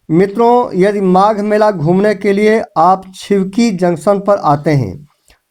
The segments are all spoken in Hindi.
मित्रों, यदि माघ मेला घूमने के लिए आप छिवकी जंक्शन पर आते हैं,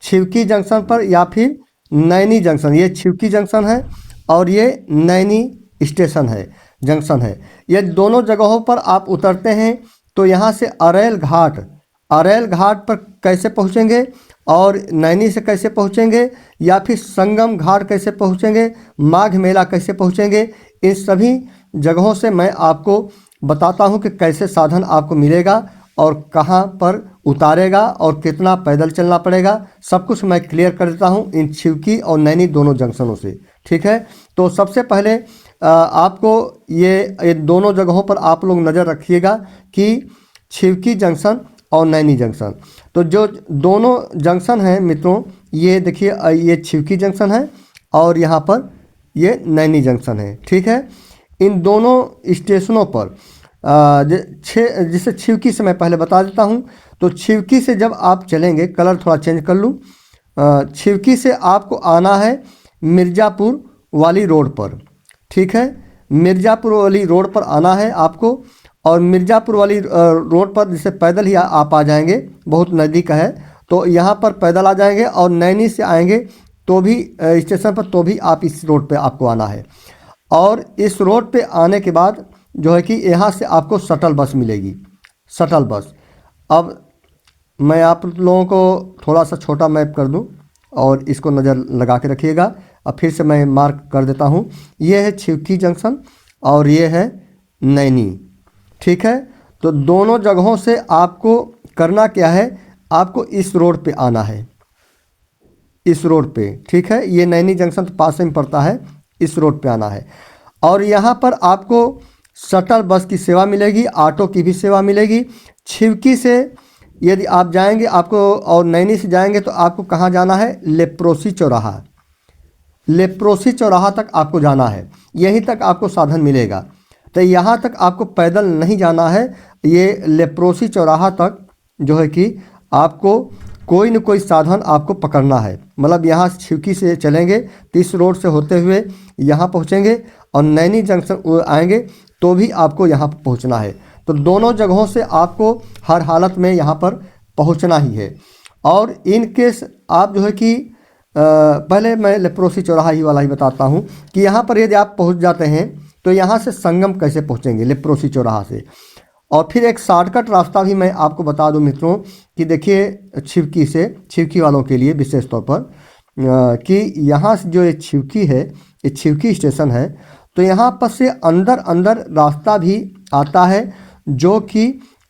छिवकी जंक्शन पर या फिर नैनी जंक्शन, ये छिवकी जंक्शन है और ये नैनी स्टेशन है, जंक्शन है। ये दोनों जगहों पर आप उतरते हैं तो यहाँ से अरेल घाट पर कैसे पहुँचेंगे और नैनी से कैसे पहुँचेंगे या फिर संगम घाट कैसे पहुँचेंगे, माघ मेला कैसे पहुँचेंगे, इन सभी जगहों से मैं आपको बताता हूँ कि कैसे साधन आपको मिलेगा और कहाँ पर उतारेगा और कितना पैदल चलना पड़ेगा। सब कुछ मैं क्लियर कर देता हूँ इन छिवकी और नैनी दोनों जंक्शनों से। ठीक है, तो सबसे पहले आपको ये दोनों जगहों पर आप लोग नज़र रखिएगा कि छिवकी जंक्शन और नैनी जंक्शन। तो जो दोनों जंक्शन हैं मित्रों, ये देखिए, ये छिवकी जंक्शन है और यहाँ पर ये नैनी जंक्शन है। ठीक है, इन दोनों स्टेशनों पर जिसे छिवकी से मैं पहले बता देता हूँ। तो छिवकी से जब आप चलेंगे, कलर थोड़ा चेंज कर लूँ, छिवकी से आपको आना है मिर्ज़ापुर वाली रोड पर। ठीक है, मिर्ज़ापुर वाली रोड पर आना है आपको और मिर्ज़ापुर वाली रोड पर जिसे पैदल ही आप आ जाएंगे, बहुत नज़दीक है। तो यहाँ पर पैदल आ जाएंगे और नैनी से आएंगे तो भी स्टेशन पर, तो भी आप इस रोड पे आपको आना है। और इस रोड पे आने के बाद जो है कि यहाँ से आपको शटल बस मिलेगी, शटल बस। अब मैं आप लोगों को थोड़ा सा छोटा मैप कर दूं और इसको नज़र लगा के रखिएगा। अब फिर से मैं मार्क कर देता हूं, ये है छिवकी जंक्शन और ये है नैनी। ठीक है, तो दोनों जगहों से आपको करना क्या है, आपको इस रोड पे आना है, इस रोड पे। ठीक है, ये नैनी जंक्शन तो पास में पड़ता है, इस रोड पे आना है। और यहाँ पर आपको शटल बस की सेवा मिलेगी, ऑटो की भी सेवा मिलेगी। छिवकी से यदि आप जाएंगे आपको, और नैनी से जाएंगे तो आपको कहाँ जाना है, लेप्रोसी चौराहा, लेप्रोसी चौराहा तक आपको जाना है, यहीं तक आपको साधन मिलेगा। तो यहाँ तक आपको पैदल नहीं जाना है, ये लेप्रोसी चौराहा तक जो है कि आपको कोई न कोई साधन आपको पकड़ना है। मतलब यहाँ छिवकी से चलेंगे तो इस रोड से होते हुए यहाँ पहुँचेंगे और नैनी जंक्शन आएंगे तो भी आपको यहाँ पर पहुँचना है। तो दोनों जगहों से आपको हर हालत में यहाँ पर पहुँचना ही है। और इन केस आप जो है कि पहले मैं लेप्रोसी चौराहा ही वाला ही बताता हूँ कि यहाँ पर यदि आप पहुँच जाते हैं तो यहाँ से संगम कैसे पहुँचेंगे, लेप्रोसी चौराहा से। और फिर एक शॉर्टकट रास्ता भी मैं आपको बता दूं मित्रों कि देखिए, छिवकी से, छिवकी वालों के लिए विशेष तौर पर कि यहाँ से जो ये छिवकी है, ये छिवकी स्टेशन है, तो यहाँ पर से अंदर अंदर रास्ता भी आता है जो कि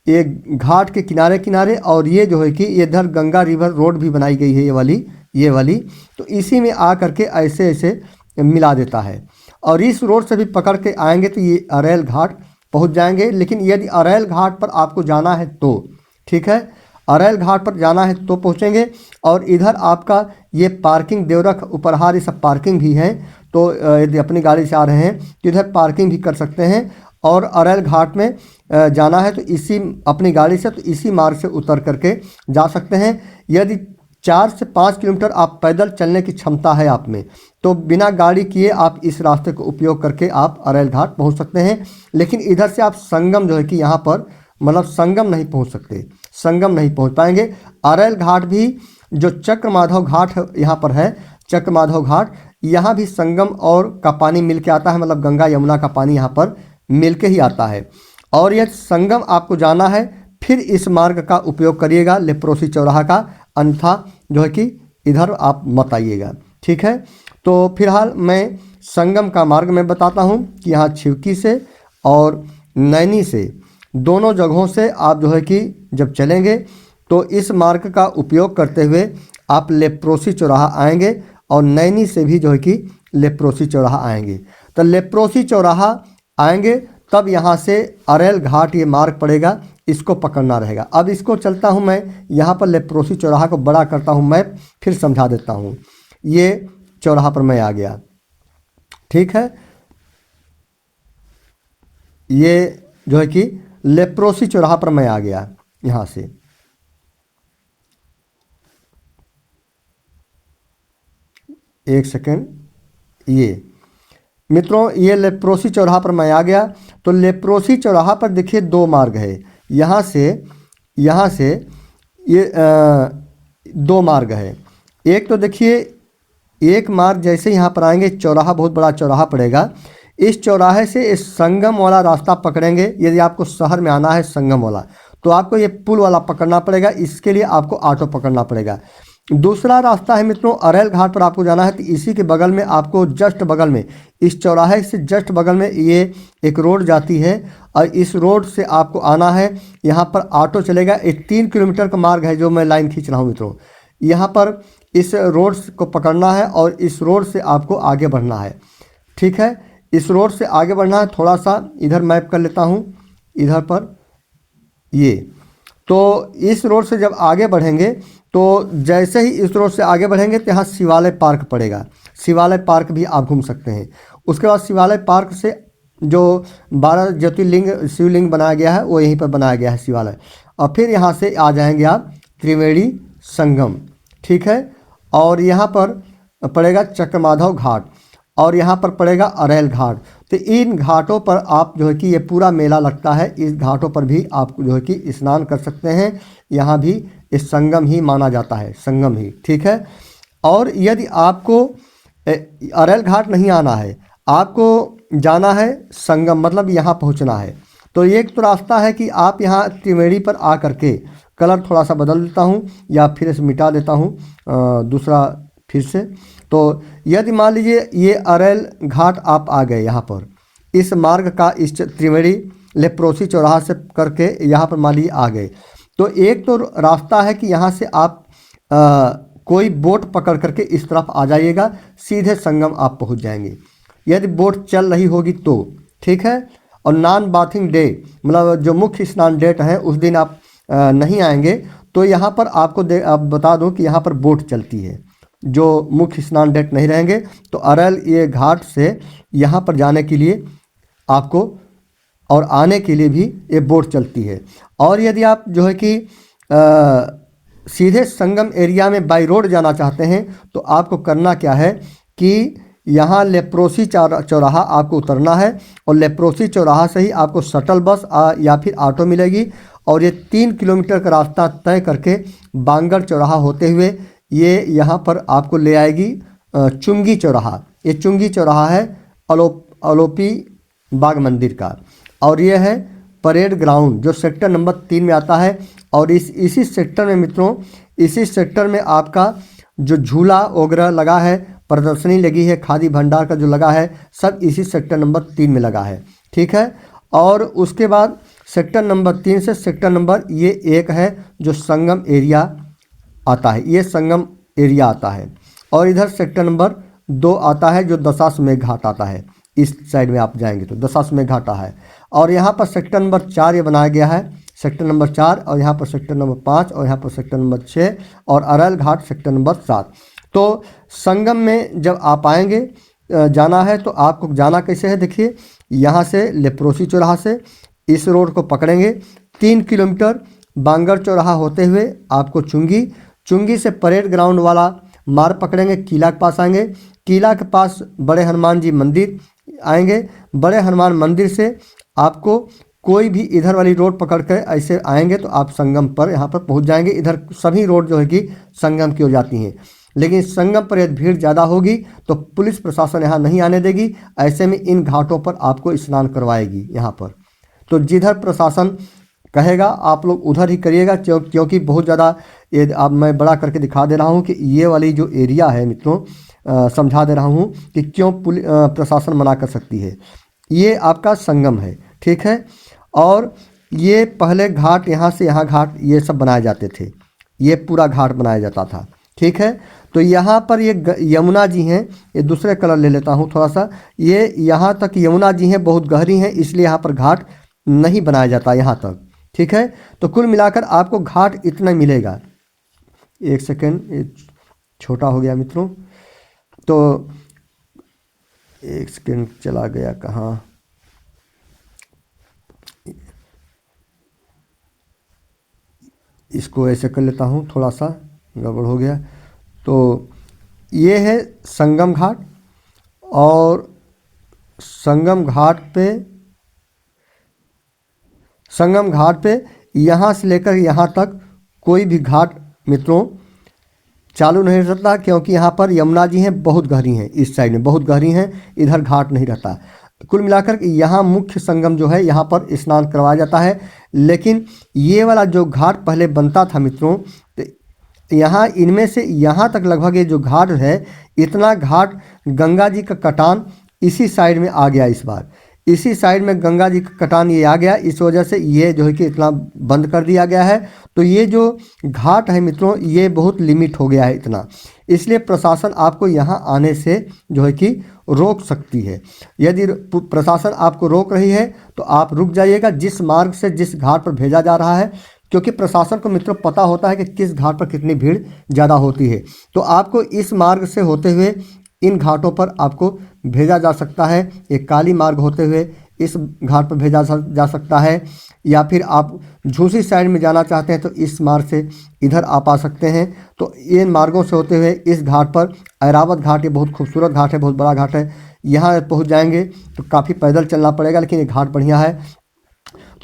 एक घाट के किनारे किनारे, और ये जो है कि इधर गंगा रिवर रोड भी बनाई गई है, ये वाली तो इसी में आ करके ऐसे ऐसे मिला देता है। और इस रोड से भी पकड़ के आएंगे तो ये अरेल घाट पहुंच जाएंगे। लेकिन यदि अरेल घाट पर आपको जाना है तो, ठीक है, अरेल घाट पर जाना है तो पहुंचेंगे। और इधर आपका ये पार्किंग, देवरख, उपरहार, ये सब पार्किंग भी है। तो यदि अपनी गाड़ी से आ रहे हैं तो इधर पार्किंग भी कर सकते हैं। और अरेल घाट में जाना है तो इसी अपनी गाड़ी से, तो इसी मार्ग से उतर करके जा सकते हैं। यदि 4 से 5 किलोमीटर आप पैदल चलने की क्षमता है आप में, तो बिना गाड़ी किए आप इस रास्ते को उपयोग करके आप अरेल घाट पहुंच सकते हैं। लेकिन इधर से आप संगम जो है कि यहाँ पर, मतलब संगम नहीं पहुंच सकते, संगम नहीं पहुंच पाएंगे। अरेल घाट भी जो चक्र माधव घाट यहाँ पर है, चक्र माधव घाट, यहाँ भी संगम और का पानी मिल के आता है, मतलब गंगा यमुना का पानी यहाँ पर मिल के ही आता है। और यह संगम आपको जाना है, फिर इस मार्ग का उपयोग करिएगा, लेप्रोसी चौराहा का, अन्यथा जो है कि इधर आप मत आइएगा। ठीक है, तो फिलहाल मैं संगम का मार्ग में बताता हूँ कि यहाँ छिवकी से और नैनी से, दोनों जगहों से आप जो है कि जब चलेंगे तो इस मार्ग का उपयोग करते हुए आप लेप्रोसी चौराहा आएंगे और नैनी से भी जो है कि लेप्रोसी चौराहा आएंगे। तो लेप्रोसी चौराहा आएंगे तब यहाँ से अरेल घाट ये मार्ग पड़ेगा, इसको पकड़ना रहेगा। अब इसको चलता हूँ मैं, यहाँ पर लेप्रोसी चौराहा को बड़ा करता हूँ मैप, फिर समझा देता हूँ। ये चौराहा पर मैं आ गया, ठीक है, ये जो है कि लेप्रोसी चौराहा पर मैं आ गया यहाँ से। एक सेकेंड, मित्रों ये लेप्रोसी चौराहा पर मैं आ गया। तो लेप्रोसी चौराहा पर देखिए दो मार्ग है, यहाँ से ये दो मार्ग है। एक तो देखिए एक मार्ग जैसे यहाँ पर आएंगे, चौराहा बहुत बड़ा चौराहा पड़ेगा, इस चौराहे से इस संगम वाला रास्ता पकड़ेंगे। यदि आपको शहर में आना है संगम वाला, तो आपको ये पुल वाला पकड़ना पड़ेगा, इसके लिए आपको ऑटो पकड़ना पड़ेगा। दूसरा रास्ता है मित्रों, अरेल घाट पर आपको जाना है, तो इसी के बगल में आपको जस्ट बगल में, इस चौराहे से जस्ट बगल में ये एक रोड जाती है, और इस रोड से आपको आना है। यहाँ पर ऑटो चलेगा। एक 3 किलोमीटर का मार्ग है जो मैं लाइन खींच रहा हूँ मित्रों। यहाँ पर इस रोड को पकड़ना है और इस रोड से आपको आगे बढ़ना है। ठीक है, इस रोड से आगे बढ़ना है। थोड़ा सा इधर मैप कर लेता हूँ, इधर पर ये। तो इस रोड से जब आगे बढ़ेंगे, तो जैसे ही इस रोड से आगे बढ़ेंगे तो यहाँ शिवालय पार्क पड़ेगा। शिवालय पार्क भी आप घूम सकते हैं। उसके बाद शिवालय पार्क से जो 12 ज्योतिर्लिंग शिवलिंग बनाया गया है वो यहीं पर बनाया गया है शिवालय। और फिर यहाँ से आ जाएंगे आप त्रिवेणी संगम। ठीक है, और यहाँ पर पड़ेगा चक्रमाधव घाट, और यहाँ पर पड़ेगा अरेल घाट। तो इन घाटों पर आप जो है कि ये पूरा मेला लगता है, इस घाटों पर भी आप जो है कि स्नान कर सकते हैं। यहाँ भी इस संगम ही माना जाता है, संगम ही। ठीक है, और यदि आपको अरेल घाट नहीं आना है, आपको जाना है संगम, मतलब यहाँ पहुँचना है, तो एक तो रास्ता है कि आप यहाँ त्रिवेणी पर आ करके, कलर थोड़ा सा बदल देता हूँ या फिर से मिटा देता हूँ दूसरा फिर से। तो यदि मान लीजिए ये अरेल घाट आप आ गए यहाँ पर, इस मार्ग का इस त्रिवेणी लेप्रोसी चौराहा से करके यहाँ पर मान लीजिए आ गए, तो एक तो रास्ता है कि यहाँ से आप कोई बोट पकड़ करके इस तरफ आ जाइएगा, सीधे संगम आप पहुँच जाएंगे, यदि बोट चल रही होगी तो। ठीक है, और नॉन बाथिंग डे, मतलब जो मुख्य स्नान डेट है उस दिन आप नहीं आएंगे, तो यहाँ पर आपको आप बता दूं कि यहाँ पर बोट चलती है। जो मुख्य स्नान डेट नहीं रहेंगे तो अरेल ये घाट से यहाँ पर जाने के लिए आपको और आने के लिए भी ये बोट चलती है। और यदि आप जो है कि सीधे संगम एरिया में बाई रोड जाना चाहते हैं, तो आपको करना क्या है कि यहाँ लेप्रोसी चौराहा आपको उतरना है, और लेप्रोसी चौराहा से ही आपको शटल बस या फिर ऑटो मिलेगी, और ये 3 किलोमीटर का रास्ता तय करके बांगड़ चौराहा होते हुए ये यहाँ पर आपको ले आएगी चुंगी चौराहा। ये चुंगी चौराहा है अलोपी बाग मंदिर का, और ये है परेड ग्राउंड जो सेक्टर नंबर 3 में आता है। और इसी सेक्टर में मित्रों, इसी सेक्टर में आपका जो झूला वगैरह लगा है, प्रदर्शनी लगी है, खादी भंडार का जो लगा है, सब इसी सेक्टर नंबर 3 में लगा है। ठीक है, और उसके बाद सेक्टर नंबर 3 से सेक्टर नंबर ये 1 है जो संगम एरिया आता है, ये संगम एरिया आता है। और इधर सेक्टर नंबर 2 आता है जो दशाश्वमेध घाट आता है। इस साइड में आप जाएंगे तो दशाश्वमेध घाट है। और यहाँ पर सेक्टर नंबर 4 ये बनाया गया है, सेक्टर नंबर 4, और यहाँ पर सेक्टर नंबर 5, और यहाँ पर सेक्टर नंबर 6, और अरेल घाट सेक्टर नंबर 7। तो संगम में जब आप आएंगे जाना है, तो आपको जाना कैसे है, देखिए यहाँ से लेप्रोसी चौराहा से इस रोड को पकड़ेंगे, 3 किलोमीटर बांगड़ चौराहा होते हुए आपको चुंगी से परेड ग्राउंड वाला मार्ग पकड़ेंगे, किला के पास आएंगे, किला के पास बड़े हनुमान जी मंदिर आएंगे, बड़े हनुमान मंदिर से आपको कोई भी इधर वाली रोड पकड़ कर ऐसे आएंगे तो आप संगम पर यहाँ पर पहुँच जाएंगे। इधर सभी रोड जो है कि संगम की हो जाती हैं, लेकिन संगम पर यदि भीड़ ज़्यादा होगी तो पुलिस प्रशासन यहाँ नहीं आने देगी, ऐसे में इन घाटों पर आपको स्नान करवाएगी यहाँ पर। तो जिधर प्रशासन कहेगा आप लोग उधर ही करिएगा, क्योंकि बहुत ज़्यादा ये अब मैं बड़ा करके दिखा दे रहा हूँ कि ये वाली जो एरिया है मित्रों, समझा दे रहा हूँ कि क्यों प्रशासन मना कर सकती है। ये आपका संगम है, ठीक है, और ये पहले घाट यहाँ से यहाँ घाट ये सब बनाए जाते थे, ये पूरा घाट बनाया जाता था। ठीक है, तो यहाँ पर ये यमुना जी हैं, ये दूसरे कलर ले लेता हूँ थोड़ा सा, ये यहाँ तक यमुना जी हैं, बहुत गहरी हैं, इसलिए यहाँ पर घाट नहीं बनाया जाता यहाँ तक। ठीक है, तो कुल मिलाकर आपको घाट इतना मिलेगा। एक सेकेंड, ये छोटा हो गया मित्रों, तो एक सेकेंड चला गया कहाँ, इसको ऐसे कर लेता हूँ, थोड़ा सा गड़बड़ हो गया। तो ये है संगम घाट, और संगम घाट पे यहाँ से लेकर यहाँ तक कोई भी घाट मित्रों चालू नहीं रहता, क्योंकि यहाँ पर यमुना जी हैं, बहुत गहरी हैं, इस साइड में बहुत गहरी हैं, इधर घाट नहीं रहता। कुल मिलाकर यहाँ मुख्य संगम जो है यहाँ पर स्नान करवाया जाता है। लेकिन ये वाला जो घाट पहले बनता था मित्रों, तो यहाँ इनमें से यहाँ तक लगभग ये जो घाट है, इतना घाट गंगा जी का कटान इसी साइड में आ गया। इस बार इसी साइड में गंगा जी का कटान ये आ गया, इस वजह से ये जो है कि इतना बंद कर दिया गया है। तो ये जो घाट है मित्रों, ये बहुत लिमिट हो गया है इतना, इसलिए प्रशासन आपको यहाँ आने से जो है कि रोक सकती है। यदि प्रशासन आपको रोक रही है तो आप रुक जाइएगा जिस मार्ग से जिस घाट पर भेजा जा रहा है, क्योंकि प्रशासन को मित्रों पता होता है कि किस घाट पर कितनी भीड़ ज़्यादा होती है। तो आपको इस मार्ग से होते हुए इन घाटों पर आपको भेजा जा सकता है। एक काली मार्ग होते हुए इस घाट पर भेजा जा सकता है, या फिर आप झूसी साइड में जाना चाहते हैं तो इस मार्ग से इधर आप आ सकते हैं। तो इन मार्गों से होते हुए इस घाट पर ऐरावत घाट, ये बहुत खूबसूरत घाट है, बहुत बड़ा घाट है। यहाँ पहुँच जाएंगे तो काफ़ी पैदल चलना पड़ेगा, लेकिन ये घाट बढ़िया है।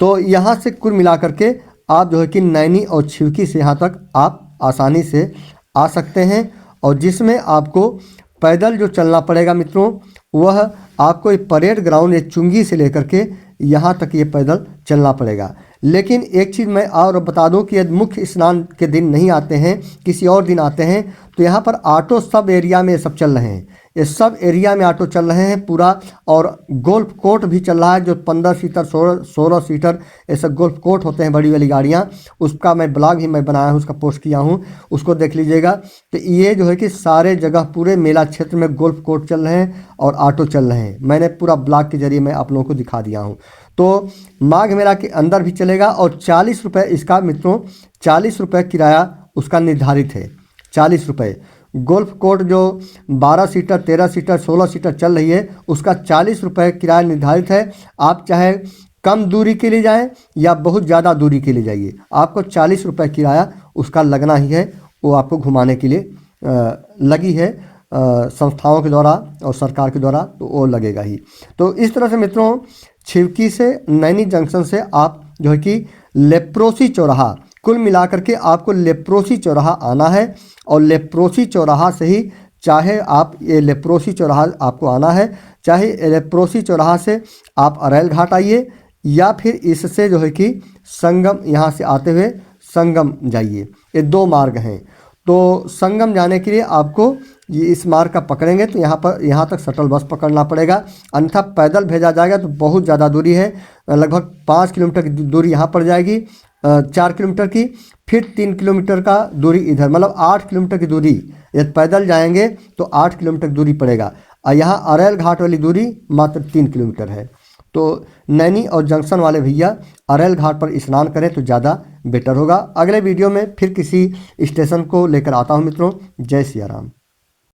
तो यहाँ से कुल मिला करके आप जो है कि नैनी और छिवकी से यहाँ तक आप आसानी से आ सकते हैं। और जिसमें आपको पैदल जो चलना पड़ेगा मित्रों, वह आपको ये परेड ग्राउंड ये चुंगी से लेकर के यहाँ तक ये पैदल चलना पड़ेगा। लेकिन एक चीज़ मैं और बता दूं कि यदि मुख्य स्नान के दिन नहीं आते हैं, किसी और दिन आते हैं, तो यहाँ पर ऑटो सब एरिया में ये सब चल रहे हैं, ये सब एरिया में ऑटो चल रहे हैं पूरा। और गोल्फ कोर्ट भी चल रहा है, जो 15 सीटर 16 सीटर ऐसे गोल्फ कोर्ट होते हैं, बड़ी वाली गाड़ियाँ, उसका मैं ब्लॉग ही मैं बनाया हूँ, उसका पोस्ट किया हूँ, उसको देख लीजिएगा। तो ये जो है कि सारे जगह पूरे मेला क्षेत्र में गोल्फ कोर्ट चल रहे हैं और ऑटो चल रहे हैं। मैंने पूरा ब्लॉग के जरिए मैं आप लोगों को दिखा दिया हूँ। तो माघ मेला के अंदर भी चलेगा और 40 रुपये इसका मित्रों, 40 रुपये किराया उसका निर्धारित है। 40 रुपये गोल्फ कोर्ट जो 12 सीटर 13 सीटर 16 सीटर चल रही है, उसका 40 रुपये किराया निर्धारित है। आप चाहे कम दूरी के लिए जाएं या बहुत ज़्यादा दूरी के लिए जाइए, आपको 40 रुपये किराया उसका लगना ही है। वो आपको घुमाने के लिए लगी है संस्थाओं के द्वारा और सरकार के द्वारा, तो वो लगेगा ही। तो इस तरह से मित्रों छिवकी से नैनी जंक्शन से आप जो है कि लेप्रोसी चौराहा, कुल मिलाकर के आपको लेप्रोसी चौराहा आना है। और लेप्रोसी चौराहा से ही, चाहे आप ये लेप्रोसी चौराहा आपको आना है, चाहे लेप्रोसी चौराहा से आप अरैल घाट आइए, या फिर इससे जो है कि संगम यहाँ से आते हुए संगम जाइए। ये 2 मार्ग हैं। तो संगम जाने के लिए आपको ये इस मार्ग का पकड़ेंगे तो यहाँ तक शटल बस पकड़ना पड़ेगा, अन्यथा पैदल भेजा जाएगा तो बहुत ज़्यादा दूरी है। लगभग 5 किलोमीटर की दूरी यहाँ पड़ जाएगी, 4 किलोमीटर की, फिर 3 किलोमीटर का दूरी इधर, मतलब 8 किलोमीटर की दूरी यदि पैदल जाएंगे तो 8 किलोमीटर दूरी पड़ेगा। और यहाँ अरैल घाट वाली दूरी मात्र 3 किलोमीटर है। तो नैनी और जंक्शन वाले भैया अरैल घाट पर स्नान करें तो ज़्यादा बेटर होगा। अगले वीडियो में फिर किसी स्टेशन को लेकर आता हूँ मित्रों। जय सिया राम।